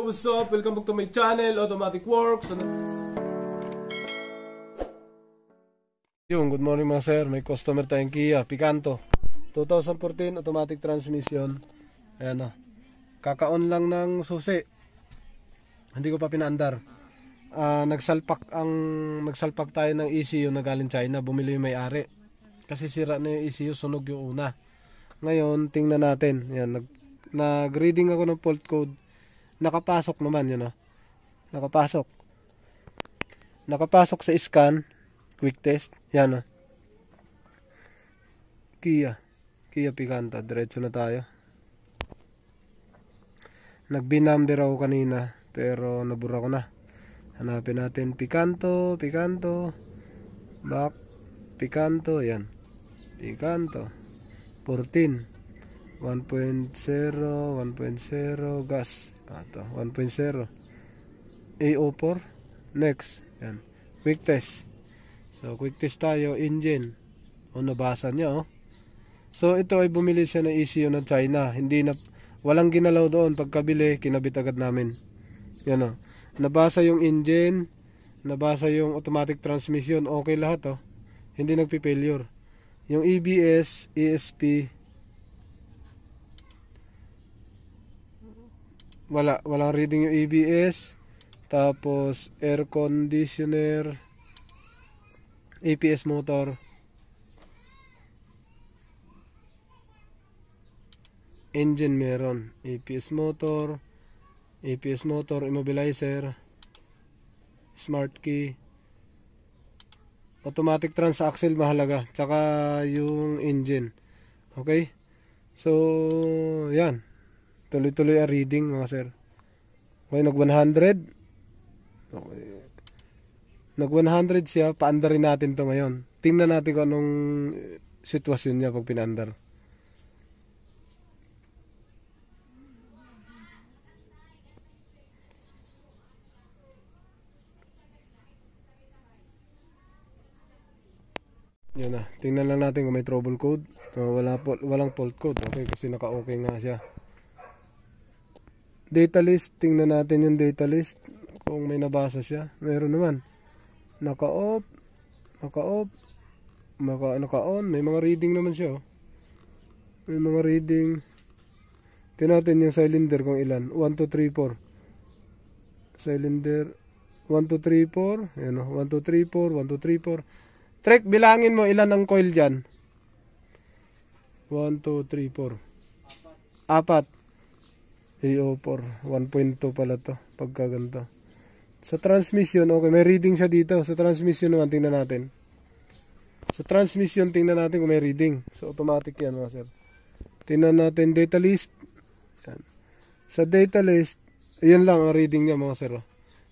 What's up? Welcome back to my channel, Automatic Works. Good morning mga sir. May customer tayong Kia Picanto 2014 automatic transmission. Ayan o. Kakaon lang ng susi. Hindi ko pa pinaandar. Nagsalpak tayo ng ECU na galing China. Bumili yung may-ari. Kasi sira na yung ECU, sunog yung una. Ngayon, tingnan natin. Ayan, nag-reading ako ng fault code. Nakapasok naman yun, nakapasok sa scan quick test, yan Kia Picanto, diretso na tayo. Nag-binumber ako kanina pero nabura ko na. Hanapin natin Picanto back, Picanto, yan Picanto 14 1.0 gas. Ito, 1.0 AO4 next, yan quick test. So quick test tayo, engine nabasa niya So ito ay bumili siya ng ECU ng China, walang ginalaw doon. Pagkabili kinabit agad namin, yan nabasa yung engine, nabasa yung automatic transmission, okay lahat hindi nagpi-failure. Yung EBS, ESP walang reading yung EBS. Tapos air conditioner, APS motor, engine meron, APS motor, immobilizer, smart key, automatic transaxle mahalaga, tsaka yung engine. Okay, so yan, tuloy-tuloy ang reading mga sir. Okay, nag 100. Okay, nag 100 siya. Paandarin natin to ngayon. Tingnan natin kung anong sitwasyon niya pag pinaandar. Yan na. Tingnan lang natin kung may trouble code. Walang fault code. Okay, kasi naka-okay nga siya. Data list, tingnan natin yung data list kung may nabasa siya. Meron naman. Naka-off, naka-on, may mga reading naman siya. May mga reading. Tingnan natin yung cylinder kung ilan. 1, 2, 3, 4. Cylinder 1, 2, 3, 4. Ayan 1, 2, 3, 4, 1, 2, 3, 4. Trek, bilangin mo ilan ang coil dyan. 1, 2, 3, 4. 4. AO4 1.2 pala to pagka ganito. Sa transmission, okay, may reading siya dito. Sa transmission naman, tingnan natin. Sa transmission, tingnan natin kung may reading. So automatic yan mga sir. Tingnan natin data list. Yan. Sa data list, yan lang ang reading niya mga sir.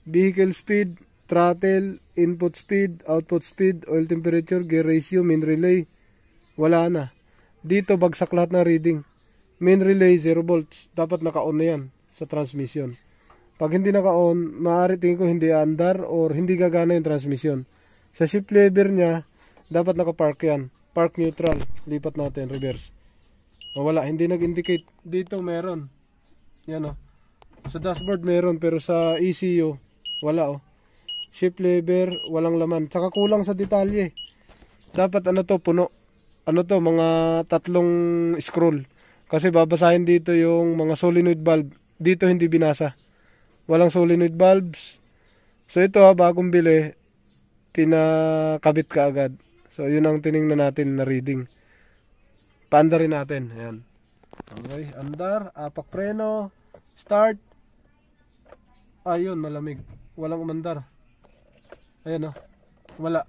Vehicle speed, throttle, input speed, output speed, oil temperature, gear ratio, main relay, wala na. Dito bagsak lahat ng reading. Main relay 0 volts, dapat naka-on na yan sa transmission. Pag hindi naka-on, maaari tingin ko hindi andar or hindi gagana yung transmission. Sa shift lever niya, dapat naka-park yan. Park neutral, lipat natin, reverse. Wala, hindi nag-indicate. Dito meron. Yan Sa dashboard meron, pero sa ECU, wala Shift lever, walang laman. Tsaka kulang sa detalye. Dapat puno. Mga 3 scroll. Kasi babasahin dito yung mga solenoid valve. Dito hindi binasa. Walang solenoid valves. So ito bagong bili, pinakabit ka agad. So yun ang tiningnan natin na reading. Paandarin natin. Ayan. Okay, andar, apak preno, start. Ayun, malamig. Walang umandar. Ayan wala.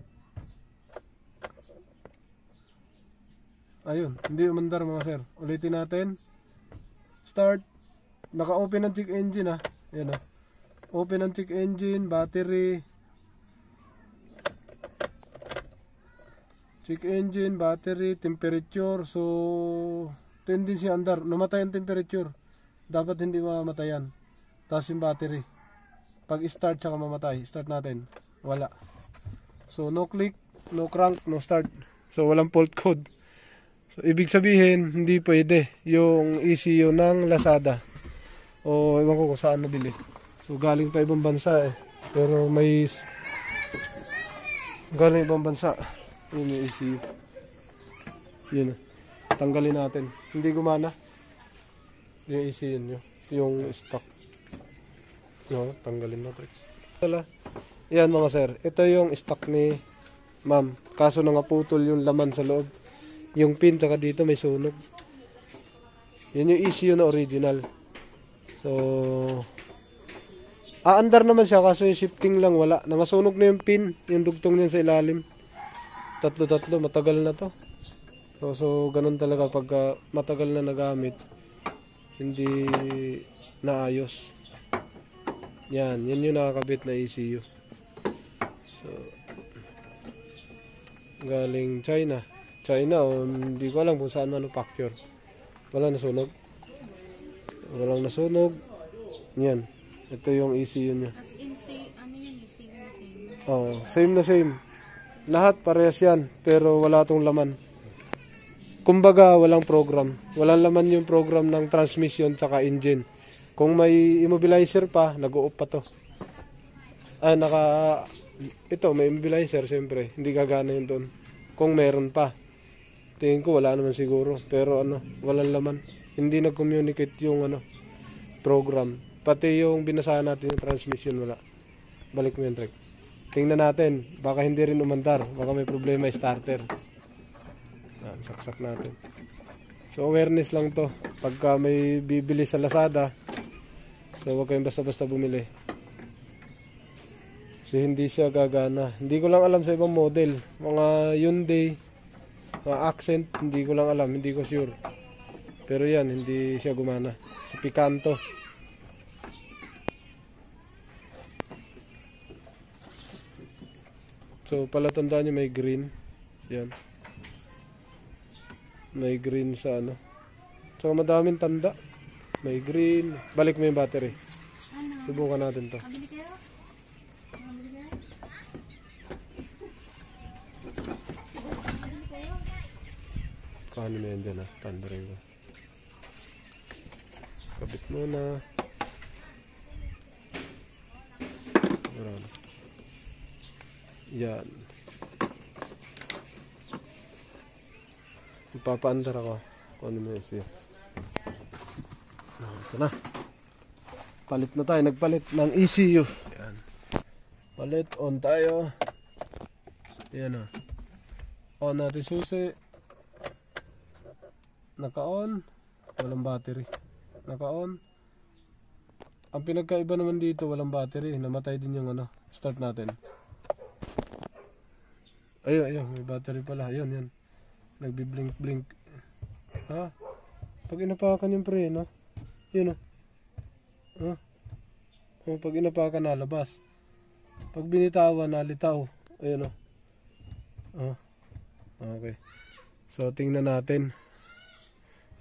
Ayun, hindi umandar mga sir. Ulitin natin. Start. Naka-open ang check engine Ayan Open ang check engine, battery. Check engine, battery, temperature. So, tendency andar. Namatay ang temperature. Dapat hindi mamatayan. Tapos yung battery. Pag start siya mamatay. Start natin. Wala. So, no click, no crank, no start. So, walang fault code. So, ibig sabihin, hindi pwede yung ECU ng Lazada. O ewan ko kung saan nabili. So galing pa ibang bansa eh. Pero may galing ibang bansa. Yun yung ECU. Yun. Tanggalin natin. Hindi gumana. Yung ECU nyo. Yung stock. No, tanggalin natin. Wala. Yan mga sir. Ito yung stock ni ma'am. Kaso na nga putol yung laman sa loob. Yung pin tsaka dito may sunog. Yan yung ECU na original. So aandar naman siya kaso yung shifting lang wala. Namasunog na yung pin. Yung dugtong niyan sa ilalim. Tatlo. Matagal na to. So ganun talaga pagka matagal na nagamit. Hindi naayos. Yan yung nakakabit na ECU. So galing China o hindi ko alam kung saan manufacture. Walang nasunog. Yan. Ito yung ECU niya. As in, ano yun? Same na same. Oh, same na same. Lahat parehas yan. Pero wala tong laman. Kumbaga, walang program. Walang laman yung program ng transmission tsaka engine. Kung may immobilizer pa, nag-o-off pa to. Ito, may immobilizer, siyempre. Hindi gagana yun doon. Kung meron pa. Tingin ko, wala naman siguro. Pero walang laman. Hindi nag-communicate yung program. Pati yung binasahan natin yung transmission, wala. Balik mo yung track. Tingnan natin. Baka hindi rin umandar. Baka may problema yung starter. Saksak natin. So, awareness lang to. Pagka may bibili sa Lazada, so huwag kayong basta-basta bumili. So hindi siya gagana. Hindi ko lang alam sa ibang model. Mga Hyundai, mga Accent, hindi ko lang alam. Hindi ko sure. Pero yan, hindi siya gumana. Sa Picanto. So palatandaan nyo may green. Yan. May green sa So madaming tanda. May green. Balik mo yung battery. Subukan natin to. Paano na yan dyan Tandarin ko. Kabit muna. Yan. Ipapaandar ako. Kung ano na siya. Ito na. Palit na tayo. Nagpalit ng ECU. Yan. Palit. On tayo. Yan On natin susi. Naka-on. Walang battery. Naka-on. Ang pinagkaiba naman dito, walang battery. Namatay din yung Start natin. Ayun. May battery pala. Ayun. Nagbi-blink-blink. Pag inapakan yung preno. Yun pag inapakan nalabas. Pag binitawan nalitaw. Ayun Okay. So tingnan natin.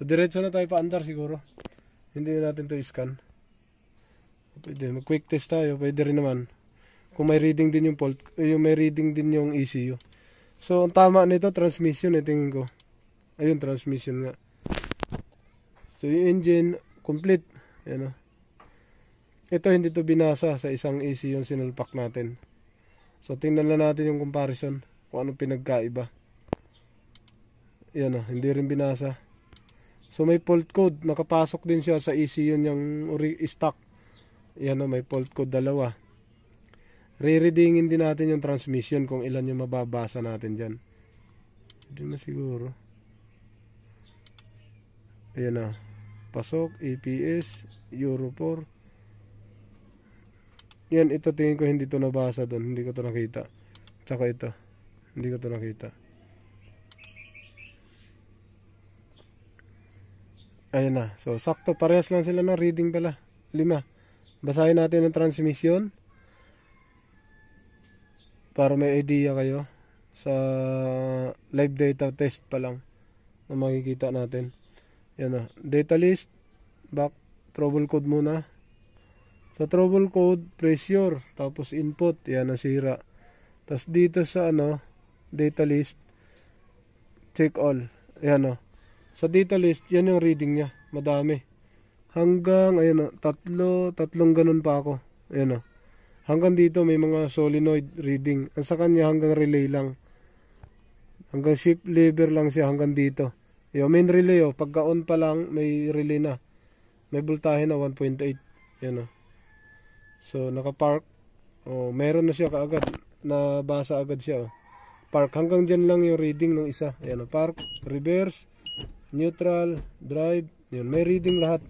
So diretso na tayo paandar siguro. Hindi na natin to i-scan. Pwede mag-quick test tayo. Pwede rin naman. Kung may reading din may reading din yung ECU. So ang tama nito transmission tingin ko. Ayun transmission nga. So yung engine complete. Yan Ito hindi to binasa sa isang ECU yung sinulpak natin. So tingnan lang natin yung comparison kung anong pinagkaiba. Yan hindi rin binasa. So may fault code, nakapasok din siya sa ECU yung stock. Yan may fault code 2. Re-readingin din natin yung transmission kung ilan yung mababasa natin diyan. Hindi na siguro. Ayan pasok, EPS, Euro 4. Yan, ito tingin ko hindi to nabasa doon. Hindi ko to nakita. Tsaka ito. Hindi ko to nakita. Ayan So, sakto. Parehas lang sila ng reading pala. 5. Basahin natin ang transmission. Para may idea kayo. Sa live data test pa lang. Na makikita natin. Yan Data list. Back. Trouble code muna. Sa trouble code, pressure. Tapos input. Yan nasira. Tapos dito sa data list. Check all. Yan Sa data list, yan yung reading niya. Madami. hanggang, ayan o, tatlong ganun pa ako. Ayan o. Hanggang dito may mga solenoid reading. Ang sa kanya hanggang relay lang. Hanggang shift lever lang siya hanggang dito. Yung main relay o, pagka on pa lang may relay na. May voltahe na 1.8. Ayan o. So naka-park. O, meron na siya kaagad. Nabasa agad siya o. Park, hanggang dyan lang yung reading ng isa. Ayan o, park, reverse, neutral, drive. Yun, may reading lahat.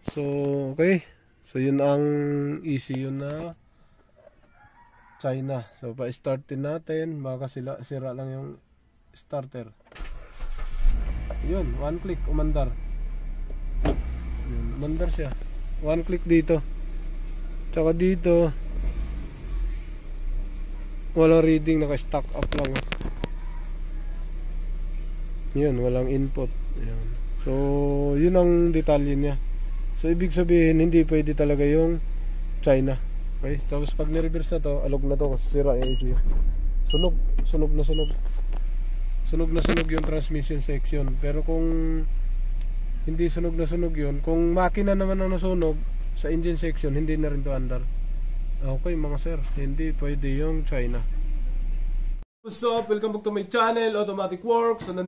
So, okay. So, yun ang ECU na China. So, pa-startin natin. Baka sira lang yung starter. Yun, one click, umandar. Yun, umandar siya. One click dito. Tsaka dito, walang reading, naka-stack up lang. Yun, walang input. Yun. So, yun ang detalye niya. So, ibig sabihin, hindi pwede talaga yung China. Okay? Tapos, pag ni-reverse na to, alog na to kasi sira yung ECU. Sunog na sunog. Sunog na sunog yung transmission section. Pero kung hindi sunog na sunog yun, kung makina naman ang nasunog sa engine section, hindi na rin to andar. Okay mga sir, hindi pwede yung China. What's up? Welcome back to my channel, Automatic Works. So,